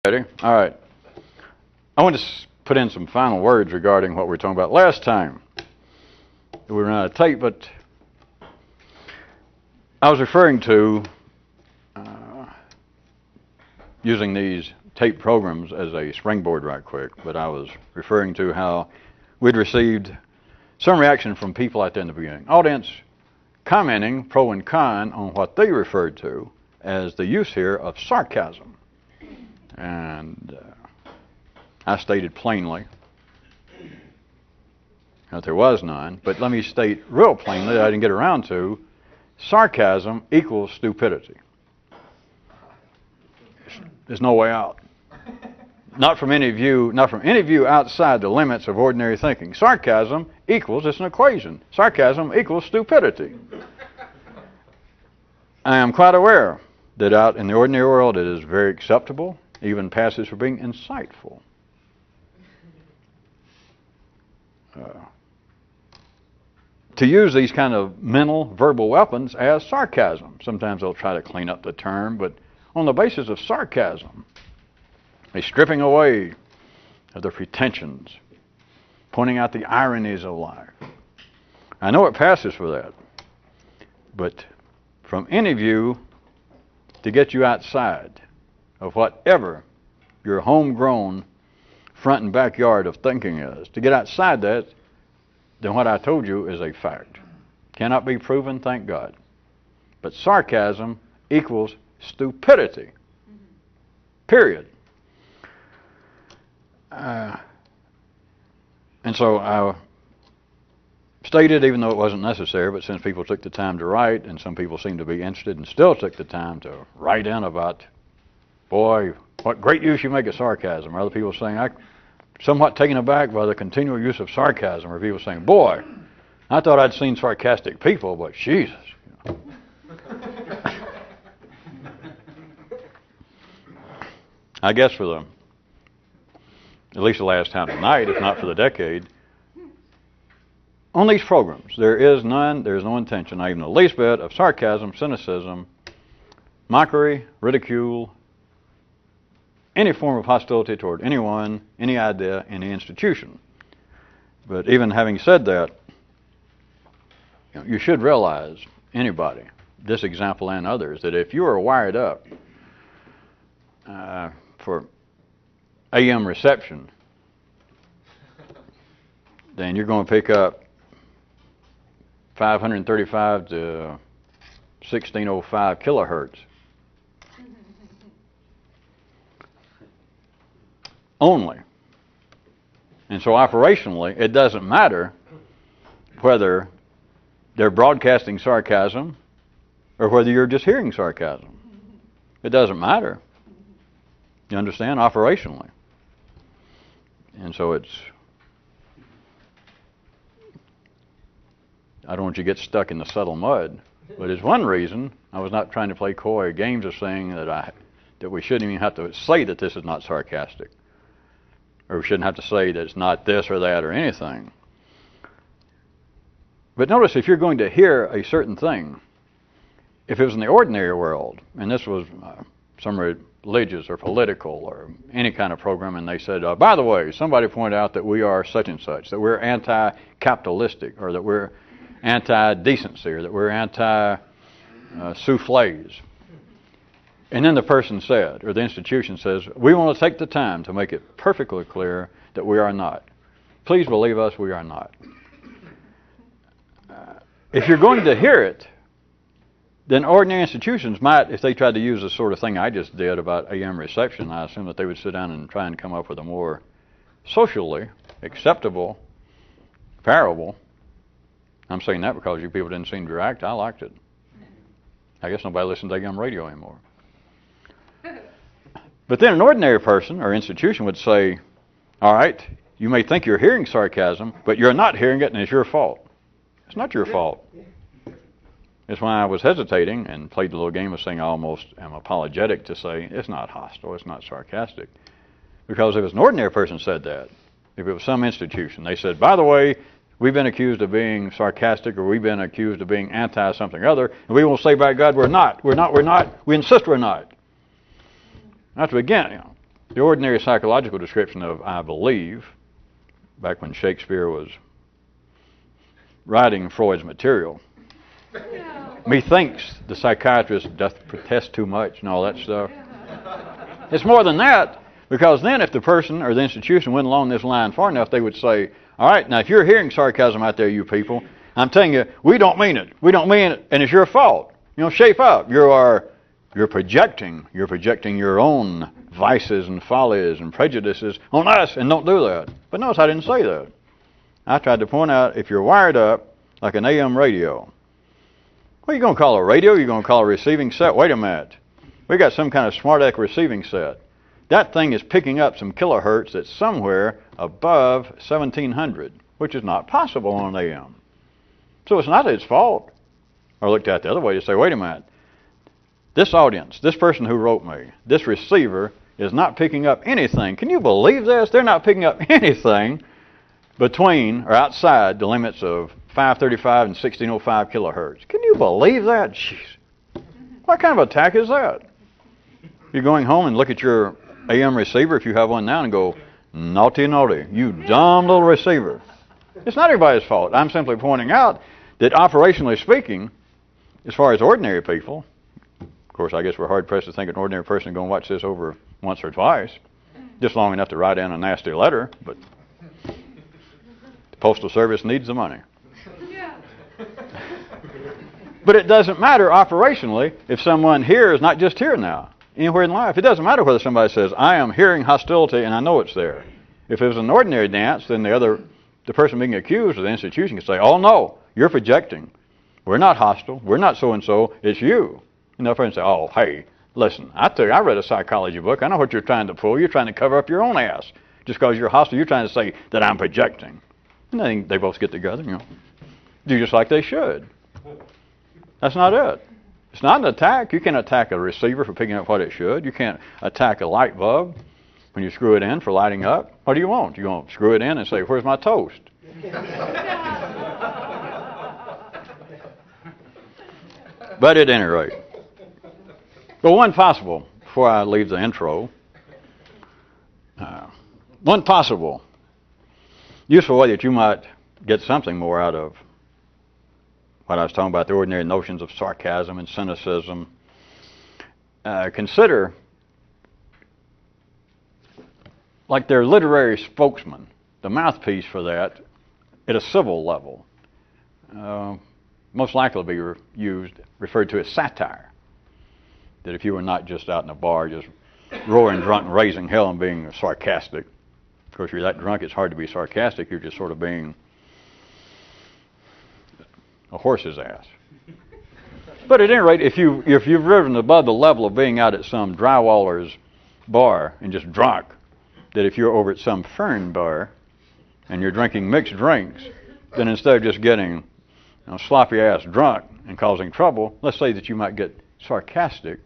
Ready? All right. I want to put in some final words regarding what we were talking about last time. We ran out of tape, but I was referring to using these tape programs as a springboard right quick, but I was referring to how we'd received some reaction from people out there in the beginning. Audience commenting, pro and con, on what they referred to as the use here of sarcasm. And I stated plainly that there was none, but let me state real plainly that I didn't get around to, sarcasm equals stupidity. There's no way out. Not from any view outside the limits of ordinary thinking. Sarcasm equals, it's an equation. Sarcasm equals stupidity. I am quite aware that out in the ordinary world it is very acceptable, even passes for being insightful. To use these kind of mental, verbal weapons as sarcasm. Sometimes they'll try to clean up the term, but on the basis of sarcasm, a stripping away of the pretensions, pointing out the ironies of life. I know it passes for that, but from any view, to get you outside of whatever your homegrown front and backyard of thinking is, to get outside that, then what I told you is a fact. Cannot be proven, thank God. But sarcasm equals stupidity. Period. And so I stated, even though it wasn't necessary, but since people took the time to write, and some people seemed to be interested and still took the time to write in about, boy, what great use you make of sarcasm. Or other people saying, I'm somewhat taken aback by the continual use of sarcasm. Or people saying, boy, I thought I'd seen sarcastic people, but Jesus. I guess for at least the last time tonight, if not for the decade, on these programs, there's no intention, not even the least bit, of sarcasm, cynicism, mockery, ridicule, any form of hostility toward anyone, any idea, any institution. But even having said that, you should realize, anybody, this example and others, that if you are wired up for AM reception, then you're going to pick up 535 to 1605 kilohertz. Only. And so operationally, it doesn't matter whether they're broadcasting sarcasm or whether you're just hearing sarcasm. It doesn't matter. You understand? Operationally. And so I don't want you to get stuck in the subtle mud, but it's one reason I was not trying to play coy games of saying that we shouldn't even have to say that this is not sarcastic. Or we shouldn't have to say that it's not this or that or anything. But notice, if you're going to hear a certain thing, if it was in the ordinary world, and this was some religious or political or any kind of program, and they said, by the way, somebody pointed out that we are such and such, that we're anti-capitalistic, or that we're anti-decency, or that we're anti-souffles. And then the person said, or the institution says, we want to take the time to make it perfectly clear that we are not. Please believe us, we are not. If you're going to hear it, then ordinary institutions might, if they tried to use the sort of thing I just did about AM reception, I assume that they would sit down and try and come up with a more socially acceptable parable. I'm saying that because you people didn't seem to react. I liked it. I guess nobody listens to AM radio anymore. But then an ordinary person or institution would say, all right, you may think you're hearing sarcasm, but you're not hearing it, and it's your fault. It's not your fault. It's why I was hesitating and played the little game of saying I almost am apologetic to say it's not hostile, it's not sarcastic. Because if an ordinary person said that, if it was some institution, they said, by the way, we've been accused of being sarcastic, or we've been accused of being anti-something other, and we won't say, by God, we're not. We insist we're not. Not to begin, The ordinary psychological description of I believe, back when Shakespeare was writing Freud's material, methinks the psychiatrist doth protest too much and all that stuff. It's more than that, because then if the person or the institution went along this line far enough, they would say, all right, now if you're hearing sarcasm out there, you people, I'm telling you, we don't mean it. We don't mean it, and it's your fault. Shape up. You're projecting your own vices and follies and prejudices on us, and don't do that. But notice I didn't say that. I tried to point out, if you're wired up like an AM radio, what are you going to call a radio? You're going to call a receiving set? Wait a minute. We got some kind of SmartEck receiving set. That thing is picking up some kilohertz that's somewhere above 1700, which is not possible on an AM. So it's not its fault. Or looked at the other way to say, wait a minute. This audience, this person who wrote me, this receiver is not picking up anything. Can you believe this? They're not picking up anything between or outside the limits of 535 and 1605 kilohertz. Can you believe that? Jeez. What kind of attack is that? You're going home and look at your AM receiver, if you have one now, and go, naughty, naughty, you dumb little receiver. It's not everybody's fault. I'm simply pointing out that operationally speaking, as far as ordinary people, of course, I guess we're hard-pressed to think an ordinary person is going to watch this over once or twice, just long enough to write in a nasty letter, but the Postal Service needs the money. But it doesn't matter operationally if someone here is not just here now, anywhere in life. It doesn't matter whether somebody says, I am hearing hostility and I know it's there. If it was an ordinary dance, then the person being accused or the institution can say, oh no, you're projecting. We're not hostile. We're not so-and-so. It's you. And the person say, oh, hey, listen, I read a psychology book. I know what you're trying to pull. You're trying to cover up your own ass. Just because you're hostile, you're trying to say that I'm projecting. And then they both get together, do just like they should. That's not it. It's not an attack. You can't attack a receiver for picking up what it should. You can't attack a light bulb when you screw it in for lighting up. What do you want? You want to screw it in and say, where's my toast? But at any rate. But one possible, before I leave the intro, one possible useful way that you might get something more out of what I was talking about, the ordinary notions of sarcasm and cynicism, consider like their literary spokesman, the mouthpiece for that, at a civil level. Most likely to be referred to as satire. That if you were not just out in a bar just roaring drunk and raising hell and being sarcastic. Of course, you're that drunk, it's hard to be sarcastic. You're just sort of being a horse's ass. But at any rate, if you've risen above the level of being out at some drywaller's bar and just drunk, that if you're over at some fern bar and you're drinking mixed drinks, then instead of just getting sloppy ass drunk and causing trouble, let's say that you might get sarcastic,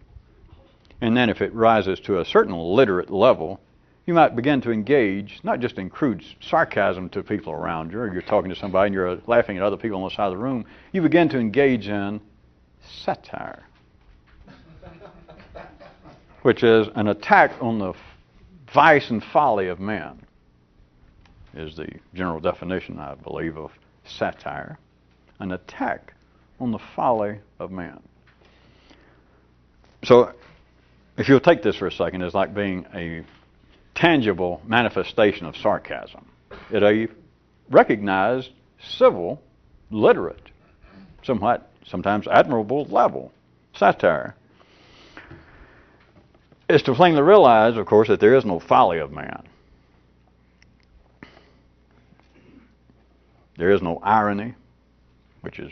and then if it rises to a certain literate level, you might begin to engage, not just in crude sarcasm to people around you, or you're talking to somebody and you're laughing at other people on the side of the room, you begin to engage in satire, which is an attack on the vice and folly of man, is the general definition, I believe, of satire. An attack on the folly of man. So, if you'll take this for a second, it's like being a tangible manifestation of sarcasm at a recognized, civil, literate, sometimes admirable level. Satire is to plainly realize, of course, that there is no folly of man. There is no irony, which is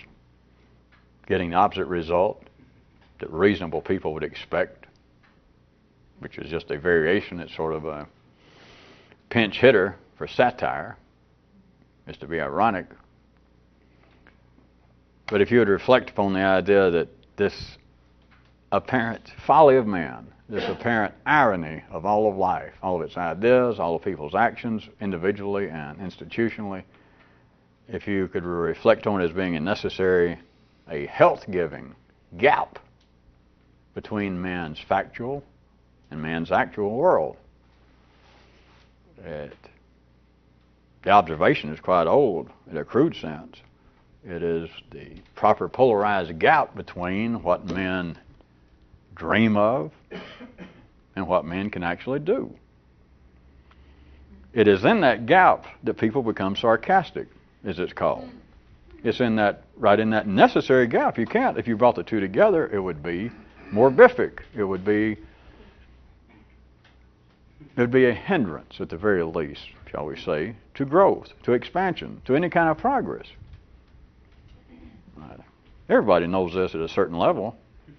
getting the opposite result that reasonable people would expect, which is just a variation. It's sort of a pinch hitter for satire, is to be ironic. But if you would reflect upon the idea that this apparent folly of man, this apparent irony of all of life, all of its ideas, all of people's actions, individually and institutionally, if you could reflect on it as being a health-giving gap between man's factual and man's actual world, The observation is quite old in a crude sense. It is the proper polarized gap between what men dream of and what men can actually do. It is in that gap that people become sarcastic, as it's called. It's in that, right in that necessary gap. You can't, if you brought the two together, it would be morbific. It would be a hindrance, at the very least, shall we say, to growth, to expansion, to any kind of progress. Everybody knows this at a certain level.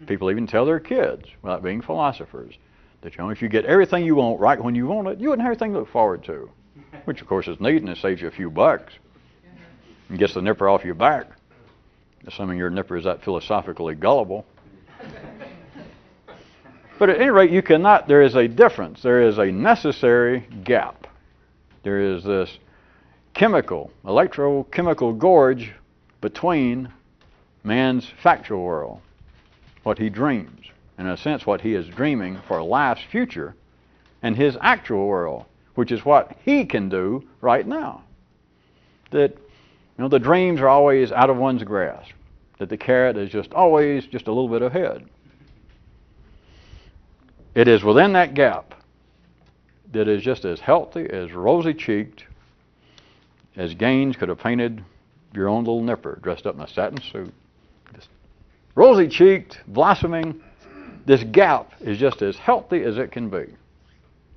People even tell their kids, without being philosophers, that if you get everything you want right when you want it, you wouldn't have anything to look forward to. Which, of course, is neat, and it saves you a few bucks. And gets the nipper off your back, assuming your nipper is that philosophically gullible. But at any rate, you cannot, there is a difference. There is a necessary gap. There is this electrochemical gorge between man's factual world, what he dreams, in a sense what he is dreaming for life's future, and his actual world, which is what he can do right now. That, the dreams are always out of one's grasp, that the carrot is just always just a little bit ahead. It is within that gap that is just as healthy, as rosy-cheeked, as Gaines could have painted your own little nipper dressed up in a satin suit. Just rosy-cheeked, blossoming. This gap is just as healthy as it can be.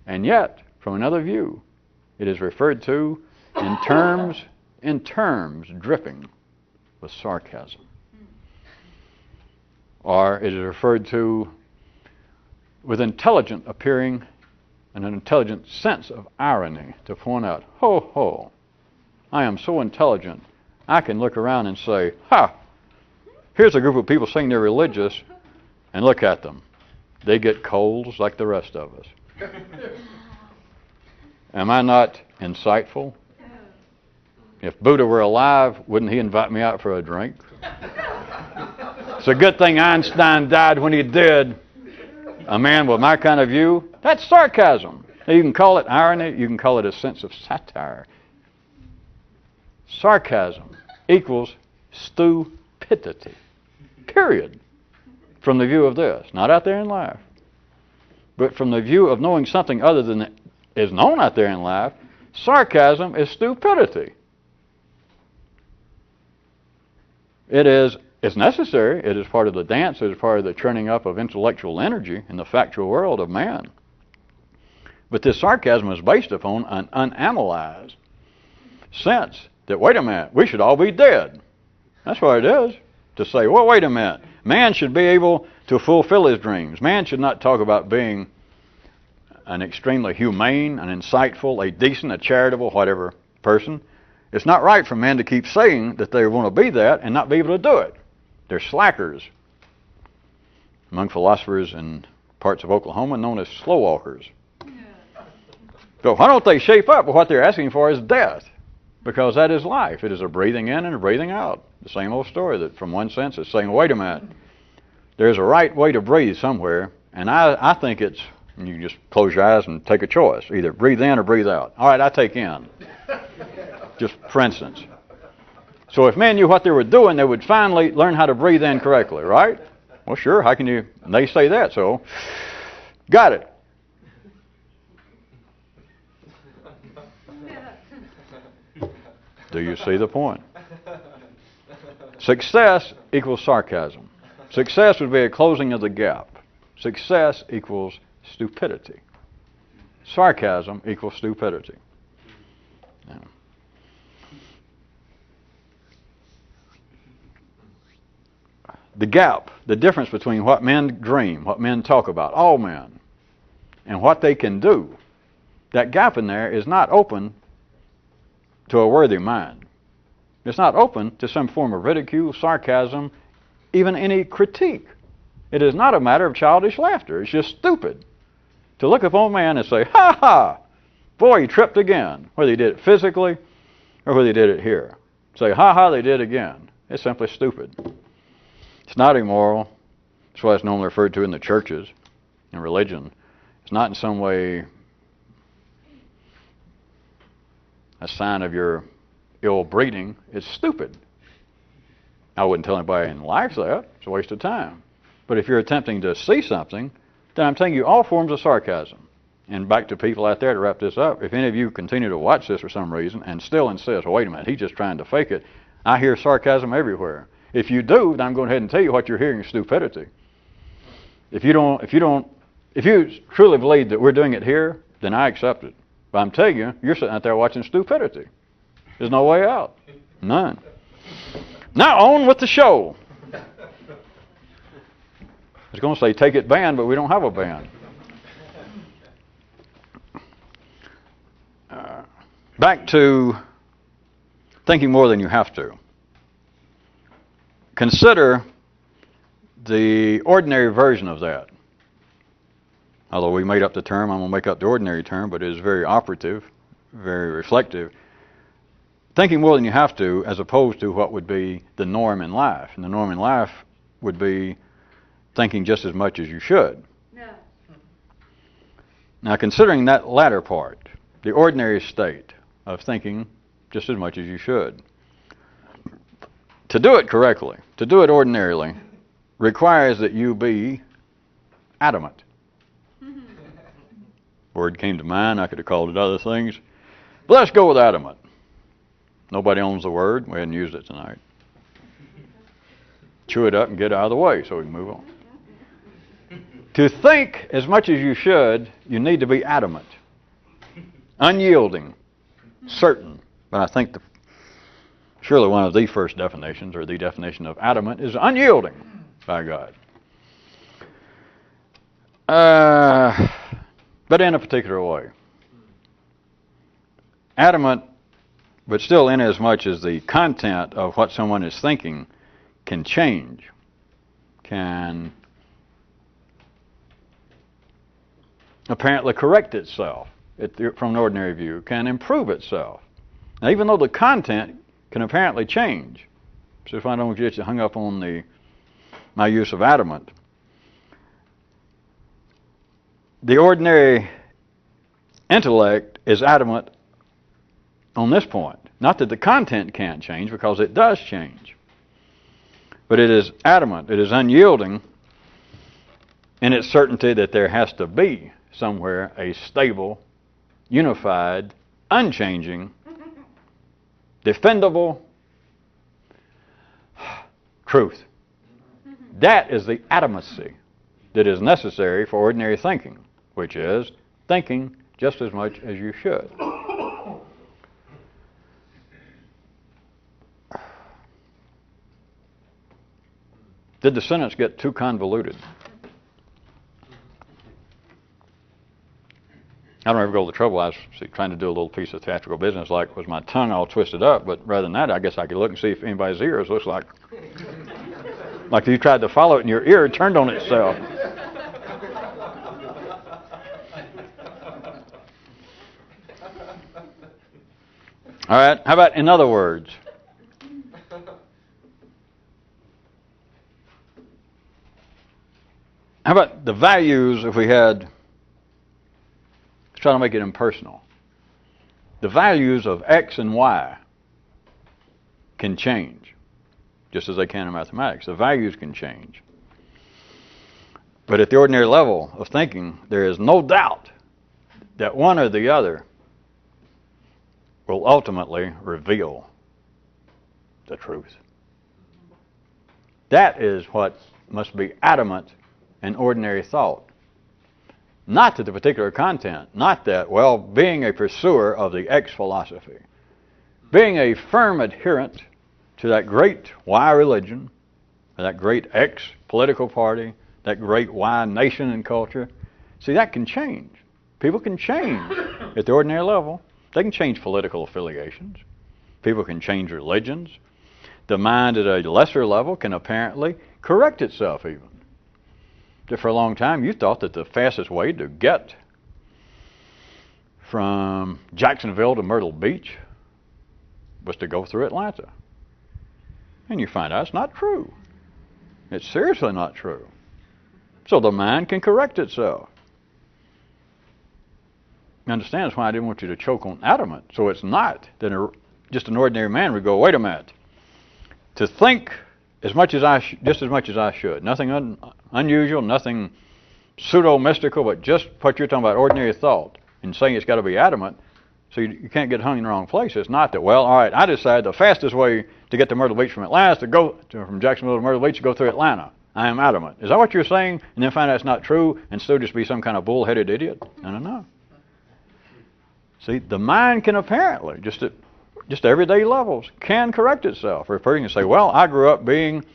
And yet, from another view, it is referred to in terms dripping with sarcasm. Or it is referred to with intelligent appearing and an intelligent sense of irony to point out, ho, ho, I am so intelligent, I can look around and say, ha, here's a group of people saying they're religious, and look at them. They get colds like the rest of us. Am I not insightful? If Buddha were alive, wouldn't he invite me out for a drink? It's a good thing Einstein died when he did. A man with my kind of view, that's sarcasm. You can call it irony, you can call it a sense of satire. Sarcasm equals stupidity. Period. From the view of this, not out there in life, but from the view of knowing something other than is known out there in life, sarcasm is stupidity. It's necessary. It is part of the dance. It is part of the churning up of intellectual energy in the factual world of man. But this sarcasm is based upon an unanalyzed sense that, wait a minute, we should all be dead. That's what it is. To say, well, wait a minute, man should be able to fulfill his dreams. Man should not talk about being an extremely humane, an insightful, a decent, a charitable, whatever person. It's not right for men to keep saying that they want to be that and not be able to do it. They're slackers. Among philosophers in parts of Oklahoma known as slow walkers. So why don't they shape up? Well, what they're asking for is death, because that is life. It is a breathing in and a breathing out. The same old story that from one sense is saying, wait a minute, there's a right way to breathe somewhere, and I think it's, and you just close your eyes and take a choice. Either breathe in or breathe out. All right, I take in. Just for instance. So if men knew what they were doing, they would finally learn how to breathe in correctly, right? Well, sure, how can you? And they say that, so got it. Do you see the point? Success equals sarcasm. Success would be a closing of the gap. Success equals stupidity. Sarcasm equals stupidity. Now, the gap, the difference between what men dream, what men talk about, all men, and what they can do, that gap in there is not open to a worthy mind. It's not open to some form of ridicule, sarcasm, even any critique. It is not a matter of childish laughter. It's just stupid to look upon a man and say, ha ha, boy, he tripped again, whether he did it physically or whether he did it here. Say, ha ha, they did again. It's simply stupid. It's not immoral. That's why it's normally referred to in the churches, in religion. It's not in some way a sign of your ill breeding, it's stupid. I wouldn't tell anybody in life that. It's a waste of time. But if you're attempting to see something, then I'm telling you all forms of sarcasm. And back to people out there to wrap this up, if any of you continue to watch this for some reason and still insist, wait a minute, he's just trying to fake it, I hear sarcasm everywhere. If you do, then I'm going ahead and tell you what you're hearing is stupidity. If you truly believe that we're doing it here, then I accept it. But I'm telling you, you're sitting out there watching stupidity. There's no way out. None. Now on with the show. I was going to say take it band, but we don't have a band. Back to thinking more than you have to. Consider the ordinary version of that. Although we made up the term, I'm going to make up the ordinary term, but it is very operative, very reflective. Thinking more than you have to, as opposed to what would be the norm in life. And the norm in life would be thinking just as much as you should. No. Now, considering that latter part, the ordinary state of thinking just as much as you should, to do it correctly, to do it ordinarily, requires that you be adamant. Word came to mind, I could have called it other things. But let's go with adamant. Nobody owns the word. We hadn't used it tonight. Chew it up and get out of the way so we can move on. To think as much as you should, you need to be adamant, unyielding, certain. But I think surely one of the first definitions, or the definition of adamant, is unyielding by God. But in a particular way. Adamant, but still inasmuch as the content of what someone is thinking can change, can apparently correct itself from an ordinary view, can improve itself. Now, even though the content can apparently change, so if I don't get you hung up on my use of adamant, the ordinary intellect is adamant on this point. Not that the content can't change, because it does change. But it is adamant, it is unyielding in its certainty that there has to be somewhere a stable, unified, unchanging, defendable truth. That is the adamancy that is necessary for ordinary thinking, which is thinking just as much as you should. Did the sentence get too convoluted? I don't ever go to the trouble. I was trying to do a little piece of theatrical business, like was my tongue all twisted up, but rather than that, I guess I could look and see if anybody's ears looks like you tried to follow it and your ear turned on itself. All right, how about in other words? How about the values if we had, let's try to make it impersonal. The values of X and Y can change, just as they can in mathematics. The values can change. But at the ordinary level of thinking, there is no doubt that one or the other will ultimately reveal the truth. That is what must be adamant in ordinary thought. Not to the particular content, not that, well, being a pursuer of the X philosophy, being a firm adherent to that great Y religion, that great X political party, that great Y nation and culture. See, that can change. People can change at the ordinary level. They can change political affiliations. People can change religions. The mind at a lesser level can apparently correct itself even. For a long time, you thought that the fastest way to get from Jacksonville to Myrtle Beach was to go through Atlanta. And you find out it's not true. It's seriously not true. So the mind can correct itself. You understand? That's why I didn't want you to choke on adamant. So it's not that just an ordinary man would go, wait a minute, to think as much as just as much as I should. Nothing unusual, nothing pseudo-mystical, but just what you're talking about, ordinary thought, and saying it's got to be adamant, so you can't get hung in the wrong place. It's not that, well, all right, I decided the fastest way to get to Myrtle Beach from Atlanta is to go from Jacksonville to Myrtle Beach to go through Atlanta. I am adamant. Is that what you're saying? And then find out it's not true and still just be some kind of bull-headed idiot? I don't know. See, the mind can apparently, just at everyday levels, can correct itself. Or a person can say, well, I grew up being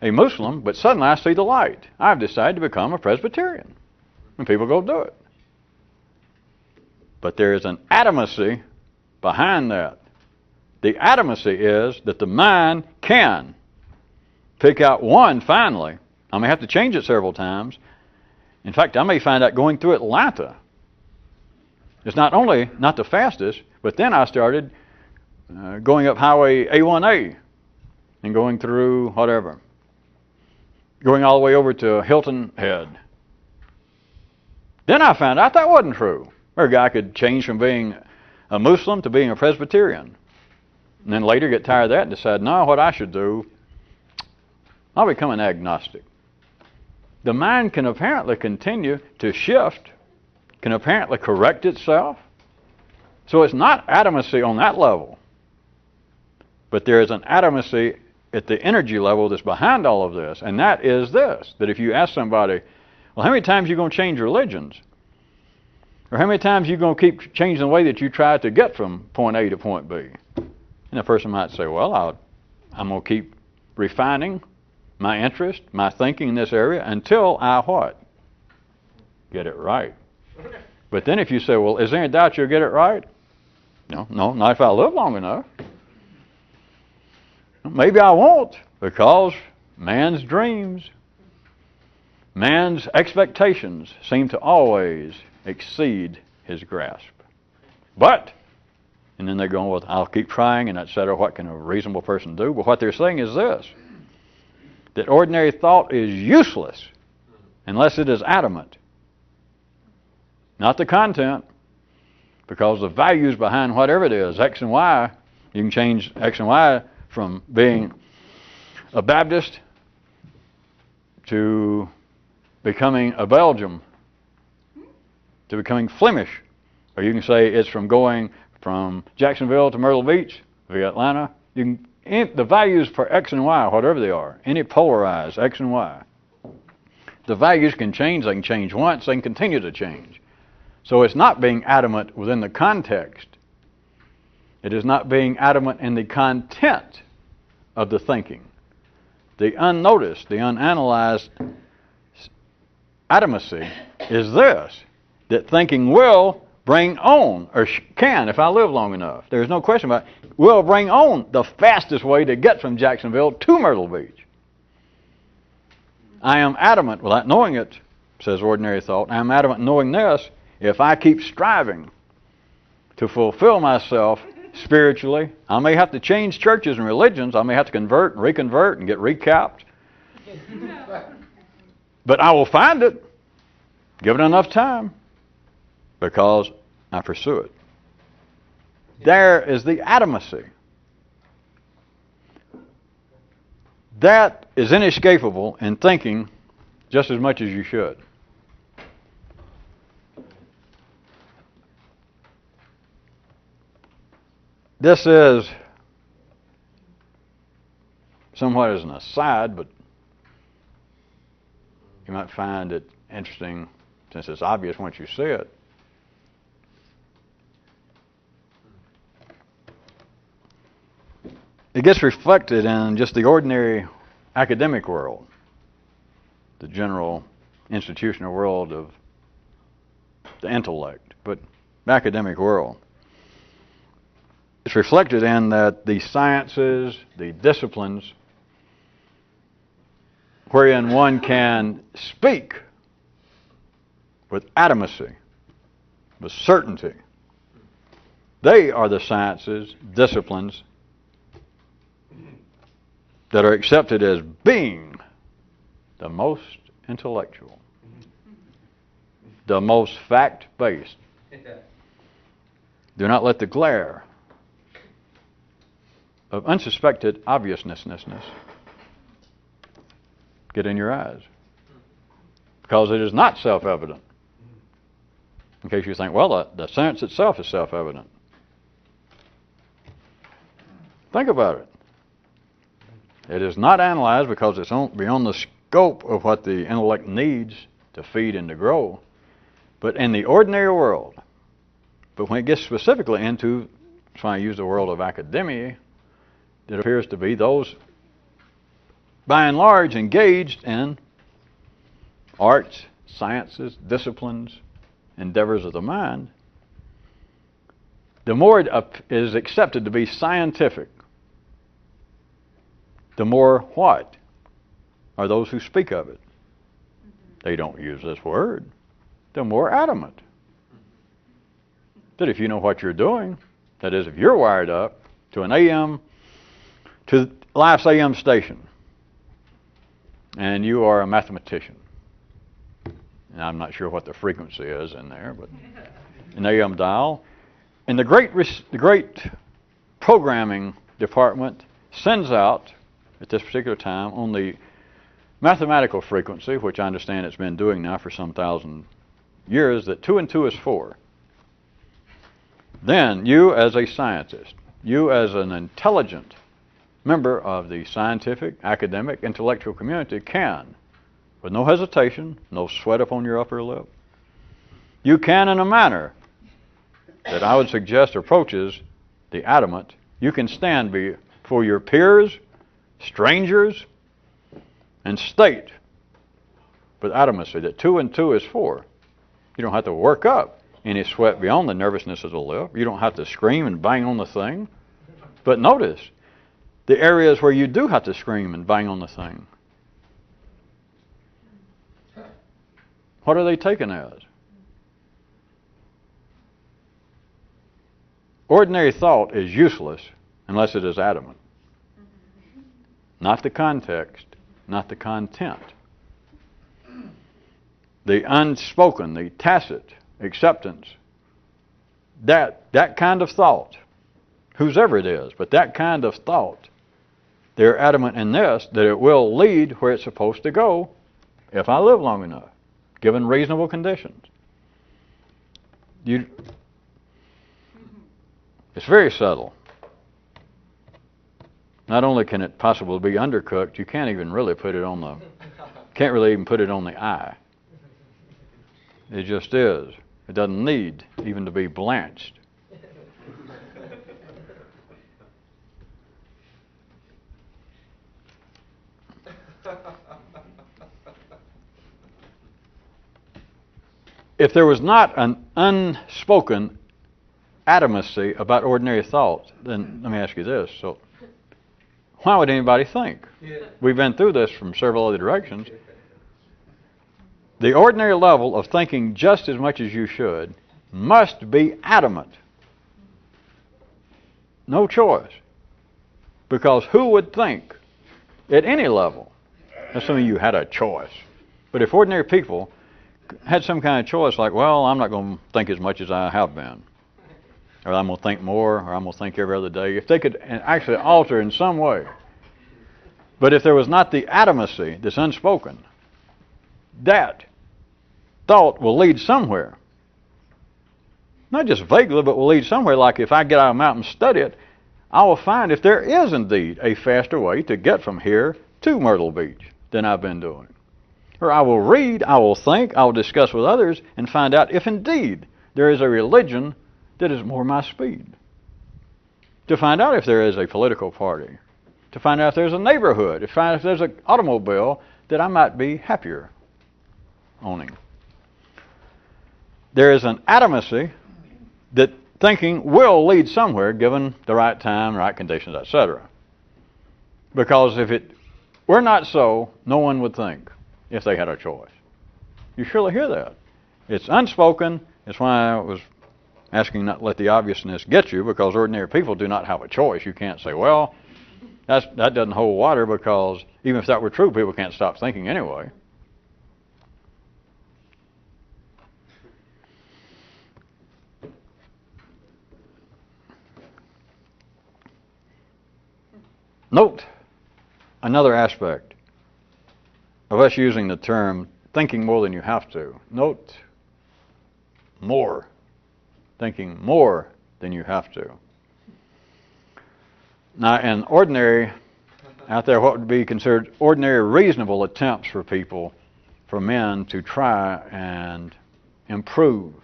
a Muslim, but suddenly I see the light. I've decided to become a Presbyterian. And people go do it. But there is an adamancy behind that. The adamancy is that the mind can pick out one finally. I may have to change it several times. In fact, I may find out going through Atlanta. It's not only not the fastest, but then I started going up Highway A1A and going through whatever. Going all the way over to Hilton Head. Then I found out that wasn't true. Where a guy could change from being a Muslim to being a Presbyterian. And then later get tired of that and decide, no, what I should do, I'll become an agnostic. The mind can apparently continue to shift, can apparently correct itself. So it's not adamancy on that level. But there is an adamancy at the energy level that's behind all of this. And that is this, that if you ask somebody, well, how many times are you going to change religions? Or how many times are you going to keep changing the way that you try to get from point A to point B? And a person might say, well, I'm going to keep refining my interest, my thinking in this area until I what? Get it right. But then if you say, well, is there any doubt you'll get it right? No, not if I live long enough. Maybe I won't, because man's dreams, man's expectations seem to always exceed his grasp. But, and then they're going, well, I'll keep trying, and etc. What can a reasonable person do? But what they're saying is this, that ordinary thought is useless unless it is adamant. Not the content, because the values behind whatever it is, X and Y, you can change X and Y from being a Baptist to becoming a Belgian, to becoming Flemish. Or you can say it's from going from Jacksonville to Myrtle Beach via Atlanta. You can, the values for X and Y, whatever they are, any polarized X and Y, the values can change. They can change once. They can continue to change. So it's not being adamant within the context. It is not being adamant in the content of the thinking. The unnoticed, the unanalyzed adamancy is this, that thinking will bring on, or can if I live long enough. There's no question about it, will bring on the fastest way to get from Jacksonville to Myrtle Beach. I am adamant, without knowing it, says ordinary thought, I am adamant knowing this, if I keep striving to fulfill myself spiritually, I may have to change churches and religions. I may have to convert and reconvert and get recapped. But I will find it, give it enough time, because I pursue it. There is the adamancy. That is inescapable in thinking just as much as you should. This is somewhat as an aside, but you might find it interesting since it's obvious once you see it. It gets reflected in just the ordinary academic world, the general institutional world of the intellect, but the academic world. It's reflected in that the sciences, the disciplines, wherein one can speak with adamancy, with certainty, they are the sciences, disciplines that are accepted as being the most intellectual, the most fact-based, Do not let the glare of unsuspected obviousness get in your eyes. Because it is not self-evident. In case you think, well, the sense itself is self-evident. Think about it. It is not analyzed because it's beyond the scope of what the intellect needs to feed and to grow. But in the ordinary world, but when it gets specifically into, that's why I use the world of academia, it appears to be those, by and large, engaged in arts, sciences, disciplines, endeavors of the mind. The more it is accepted to be scientific, the more what are those who speak of it? They don't use this word. They're more adamant that if you know what you're doing, that is, if you're wired up to an AM, to life's AM station, and you are a mathematician, and I'm not sure what the frequency is in there, but an AM dial, and the great programming department sends out at this particular time on the mathematical frequency, which I understand it's been doing now for some 1,000 years, that 2 and 2 is 4. Then you as a scientist, you as an intelligent member of the scientific, academic, intellectual community can, with no hesitation, no sweat upon your upper lip, you can, in a manner that I would suggest approaches the adamant, you can stand before your peers, strangers, and state with adamancy that 2 and 2 is 4. You don't have to work up any sweat beyond the nervousness of the lip. You don't have to scream and bang on the thing. But notice the areas where you do have to scream and bang on the thing. What are they taken as? Ordinary thought is useless unless it is adamant. Not the context, not the content. The unspoken, the tacit acceptance, that kind of thought, whosever it is, but that kind of thought, they're adamant in this, that it will lead where it's supposed to go if I live long enough, given reasonable conditions. It's very subtle. Not only can it possibly be undercooked, you can't even really put it on the, can't really even put it on the eye. It just is. It doesn't need even to be blanched. If there was not an unspoken adamancy about ordinary thought, then let me ask you this. So, why would anybody think? We've been through this from several other directions. The ordinary level of thinking just as much as you should must be adamant. No choice. Because who would think at any level, assuming you had a choice, but if ordinary people had some kind of choice like, well, I'm not going to think as much as I have been, or I'm going to think more, or I'm going to think every other day, if they could actually alter in some way. But if there was not the adamancy that's unspoken, that thought will lead somewhere. Not just vaguely, but will lead somewhere. Like if I get out of the mountain and study it, I will find if there is indeed a faster way to get from here to Myrtle Beach than I've been doing. Or I will read, I will think, I will discuss with others and find out if indeed there is a religion that is more my speed. To find out if there is a political party. To find out if there's a neighborhood. To find out if there's an automobile that I might be happier owning. There is an adamancy that thinking will lead somewhere given the right time, right conditions, etc. Because if it were not so, no one would think if they had a choice. You surely hear that. It's unspoken. It's why I was asking not to let the obviousness get you, because ordinary people do not have a choice. You can't say, well, that doesn't hold water, because even if that were true, people can't stop thinking anyway. Note another aspect of us using the term thinking more than you have to. Note more. Thinking more than you have to. Now, in ordinary, out there, what would be considered ordinary reasonable attempts for people, for men to try and improve,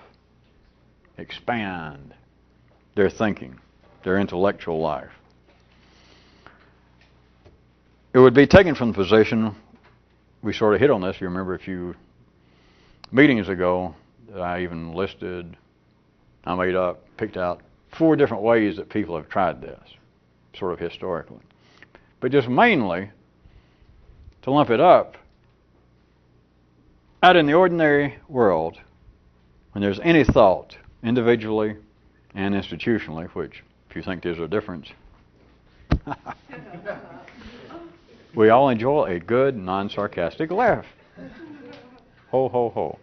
expand their thinking, their intellectual life. It would be taken from the position, we sort of hit on this, you remember a few meetings ago, that I even listed, I made up, picked out 4 different ways that people have tried this, sort of historically. But just mainly, to lump it up, out in the ordinary world, when there's any thought, individually and institutionally, which, if you think there's a difference, we all enjoy a good, non-sarcastic laugh. Ho, ho, ho.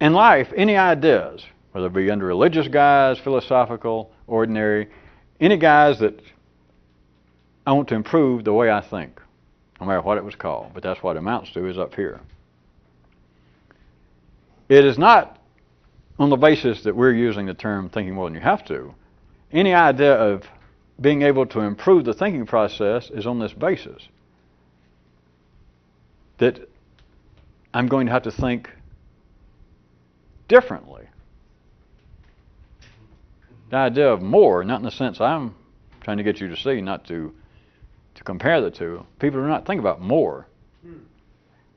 In life, any ideas, whether it be under religious guise, philosophical, ordinary, any guise that I want to improve the way I think, no matter what it was called, but that's what it amounts to, is up here. It is not on the basis that we're using the term thinking more than you have to. Any idea of being able to improve the thinking process is on this basis, that I'm going to have to think differently. The idea of more, not in the sense I'm trying to get you to see, not to compare the two. People do not think about more.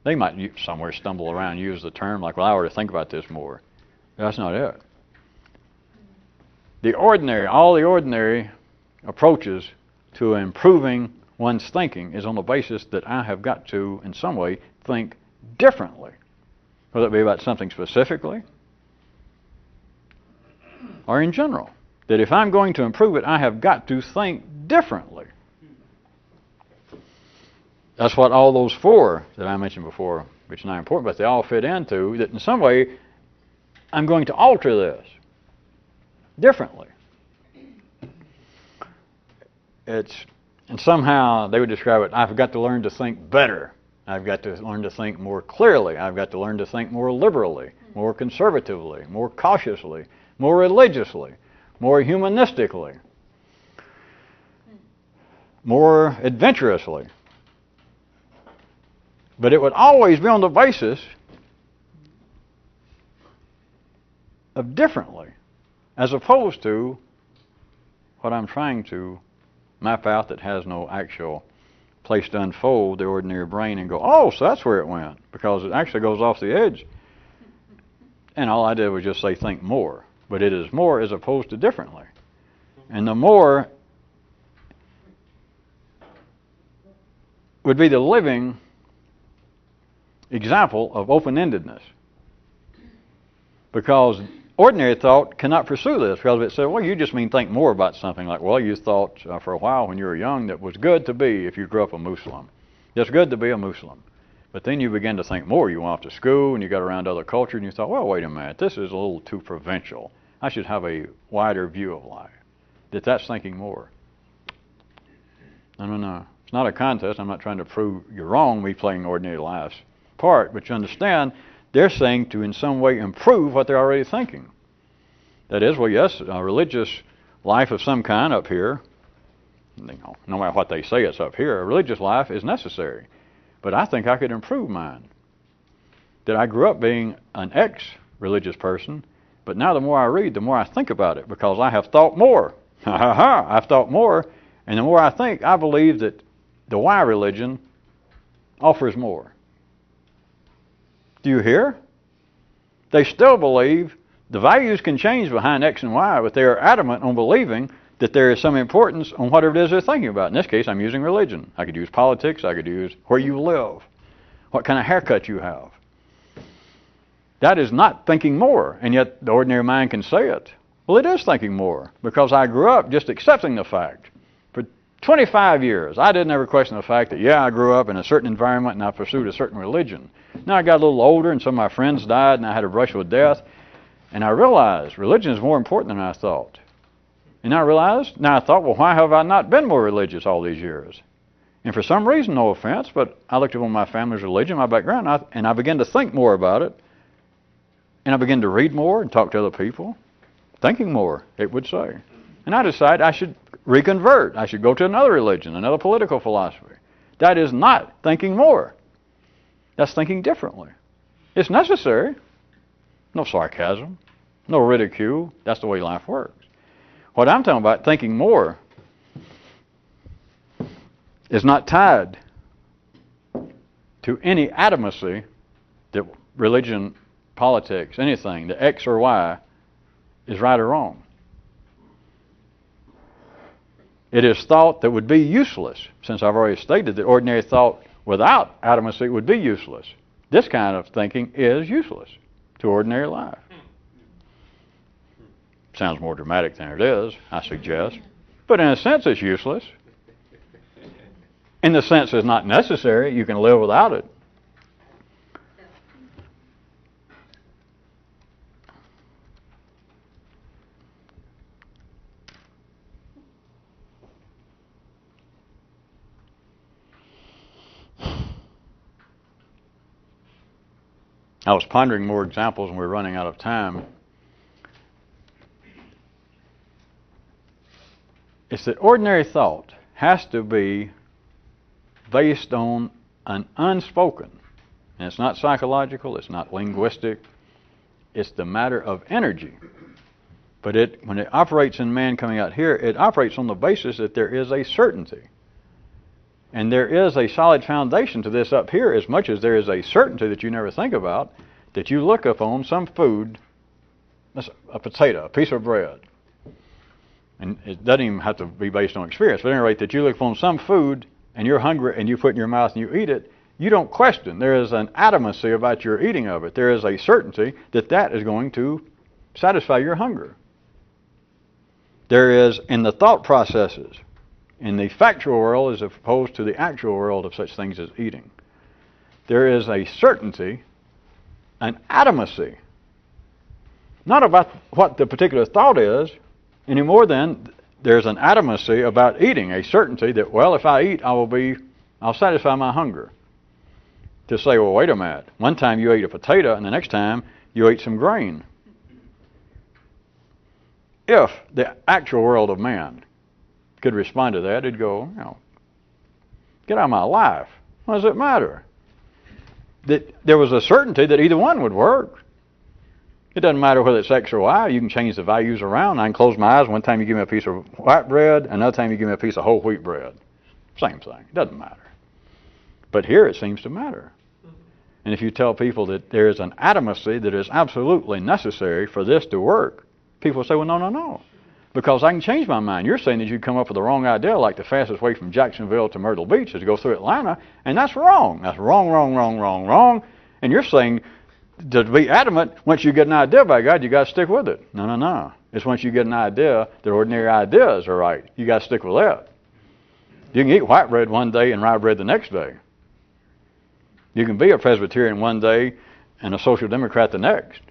They might somewhere stumble around and use the term like, well, I ought to think about this more. That's not it. The ordinary, all the ordinary approaches to improving one's thinking is on the basis that I have got to, in some way, think differently. Whether it be about something specifically or in general. That if I'm going to improve it, I have got to think differently. That's what all those 4 that I mentioned before, which are not important, but they all fit into, that in some way, I'm going to alter this differently. And somehow they would describe it, I've got to learn to think better. I've got to learn to think more clearly. I've got to learn to think more liberally, more conservatively, more cautiously, more religiously, more humanistically, more adventurously. But it would always be on the basis of differently, as opposed to what I'm trying to map out that has no actual place to unfold the ordinary brain and go, oh, so that's where it went, because it actually goes off the edge. And all I did was just say think more. But it is more as opposed to differently. And the more would be the living example of open-endedness. Because ordinary thought cannot pursue this, because if it said, well, you just mean think more about something, like, well, you thought for a while when you were young that it was good to be, if you grew up a Muslim. It's good to be a Muslim. But then you begin to think more. You went off to school and you got around other culture and you thought, well, wait a minute, this is a little too provincial. I should have a wider view of life. That's thinking more. No. It's not a contest. I'm not trying to prove you're wrong, me playing ordinary life's part. But you understand, they're saying to in some way improve what they're already thinking. That is, well, yes, a religious life of some kind up here, no matter what they say it's up here, a religious life is necessary. But I think I could improve mine. That I grew up being an ex-religious person, but now the more I read, the more I think about it, because I have thought more. I've thought more, and the more I think, I believe that the Y religion offers more. Do you hear? They still believe the values can change behind X and Y, but they are adamant on believing that there is some importance on whatever it is they're thinking about. In this case, I'm using religion. I could use politics. I could use where you live, what kind of haircut you have. That is not thinking more, and yet the ordinary mind can say it. Well, it is thinking more, because I grew up just accepting the fact. For 25 years, I didn't ever question the fact that, yeah, I grew up in a certain environment and I pursued a certain religion. Now I got a little older and some of my friends died and I had to brush with death, and I realized religion is more important than I thought. And I realized, now I thought, well, why have I not been more religious all these years? And for some reason, no offense, but I looked upon my family's religion, my background, and I began to think more about it. And I began to read more and talk to other people. Thinking more, it would say. And I decided I should reconvert. I should go to another religion, another political philosophy. That is not thinking more. That's thinking differently. It's necessary. No sarcasm, no ridicule. That's the way life works. What I'm talking about, thinking more, is not tied to any adamancy that religion, politics, anything, the X or Y, is right or wrong. It is thought that would be useless, since I've already stated that ordinary thought without adamancy would be useless. This kind of thinking is useless to ordinary life. Sounds more dramatic than it is, I suggest. But in a sense, it's useless. In the sense it's not necessary, you can live without it. I was pondering more examples and we're running out of time. It's that ordinary thought has to be based on an unspoken, and it's not psychological, it's not linguistic, it's the matter of energy. But when it operates in man coming out here, it operates on the basis that there is a certainty. And there is a solid foundation to this up here, as much as there is a certainty that you never think about, that you look upon some food, a potato, a piece of bread. And it doesn't even have to be based on experience, but at any rate, that you look upon some food and you're hungry and you put it in your mouth and you eat it, you don't question. There is an adamancy about your eating of it. There is a certainty that that is going to satisfy your hunger. There is, in the thought processes, in the factual world as opposed to the actual world of such things as eating, there is a certainty, an adamancy, not about what the particular thought is, any more than there's an adamancy about eating, a certainty that, well, if I eat, I'll satisfy my hunger. To say, well, wait a minute, one time you ate a potato and the next time you ate some grain. If the actual world of man could respond to that, it'd go, get out of my life. What does it matter? That there was a certainty that either one would work. It doesn't matter whether it's X or Y. You can change the values around. I can close my eyes. One time you give me a piece of white bread, another time you give me a piece of whole wheat bread. Same thing. It doesn't matter. But here it seems to matter. And if you tell people that there is an adamancy that is absolutely necessary for this to work, people say, well, no. Because I can change my mind. You're saying that you come up with the wrong idea, like the fastest way from Jacksonville to Myrtle Beach is to go through Atlanta, and that's wrong. That's wrong. And you're saying to be adamant, once you get an idea, by God, you got to stick with it. No. It's once you get an idea that ordinary ideas are right. You got to stick with that. You can eat white bread one day and rye bread the next day. You can be a Presbyterian one day and a Social Democrat the next.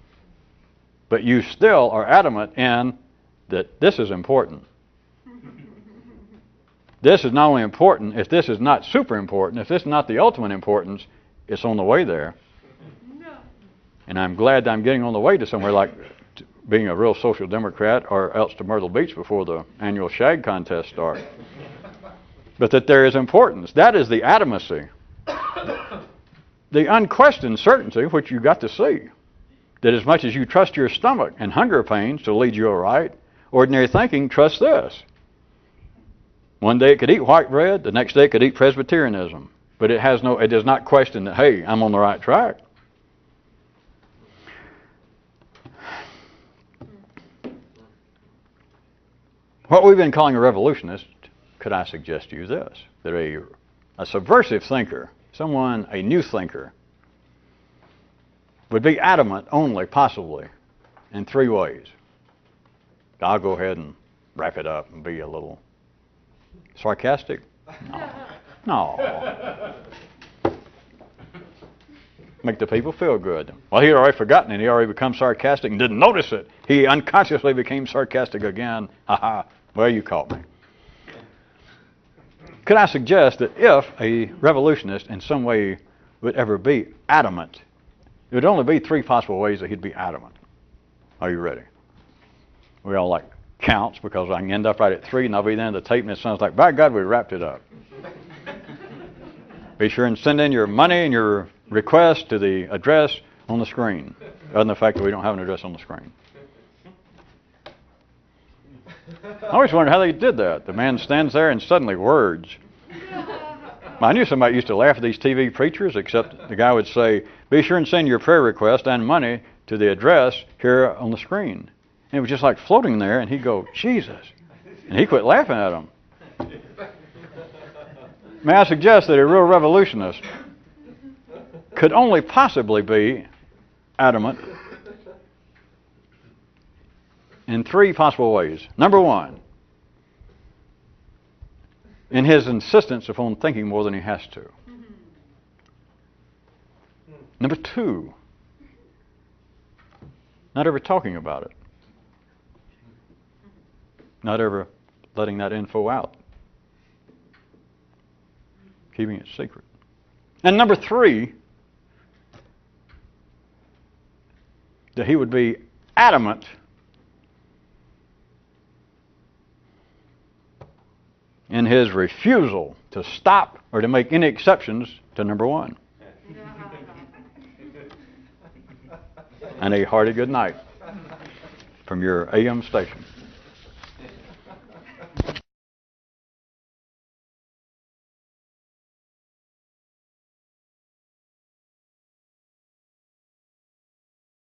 But you still are adamant in that this is important. This is not only important, if this is not super important, if this is not the ultimate importance, it's on the way there. And I'm glad that I'm getting on the way to somewhere like being a real Social Democrat or else to Myrtle Beach before the annual shag contest starts. But that there is importance. That is the adamancy. The unquestioned certainty, which you got to see, that as much as you trust your stomach and hunger pains to lead you aright, ordinary thinking trusts this. One day it could eat white bread, the next day it could eat Presbyterianism. But it does not question that, hey, I'm on the right track. What we've been calling a revolutionist, could I suggest to you this, that a subversive thinker, a new thinker, would be adamant only, possibly, in three ways. I'll go ahead and wrap it up and be a little sarcastic. No. Make the people feel good. Well, he had already forgotten it. He already become sarcastic and didn't notice it. He unconsciously became sarcastic again. Ha ha. Well, you caught me. Could I suggest that if a revolutionist in some way would ever be adamant, there would only be 3 possible ways that he'd be adamant. Are you ready? We all like counts because I can end up right at 3 and I'll be the end of the tape and it sounds like, by God, we wrapped it up. Be sure and send in your money and your request to the address on the screen, other than the fact that we don't have an address on the screen. I always wondered how they did that. The man stands there and suddenly words. I knew somebody used to laugh at these TV preachers, except the guy would say, be sure and send your prayer request and money to the address here on the screen. And it was just like floating there, and he'd go, Jesus. And he quit laughing at him. May I suggest that a real revolutionist could only possibly be adamant in 3 possible ways. Number 1, in his insistence upon thinking more than he has to. Number 2, not ever talking about it. Not ever letting that info out. Keeping it secret. And number 3, that he would be adamant in his refusal to stop or to make any exceptions to number 1. And a hearty good night from your AM station.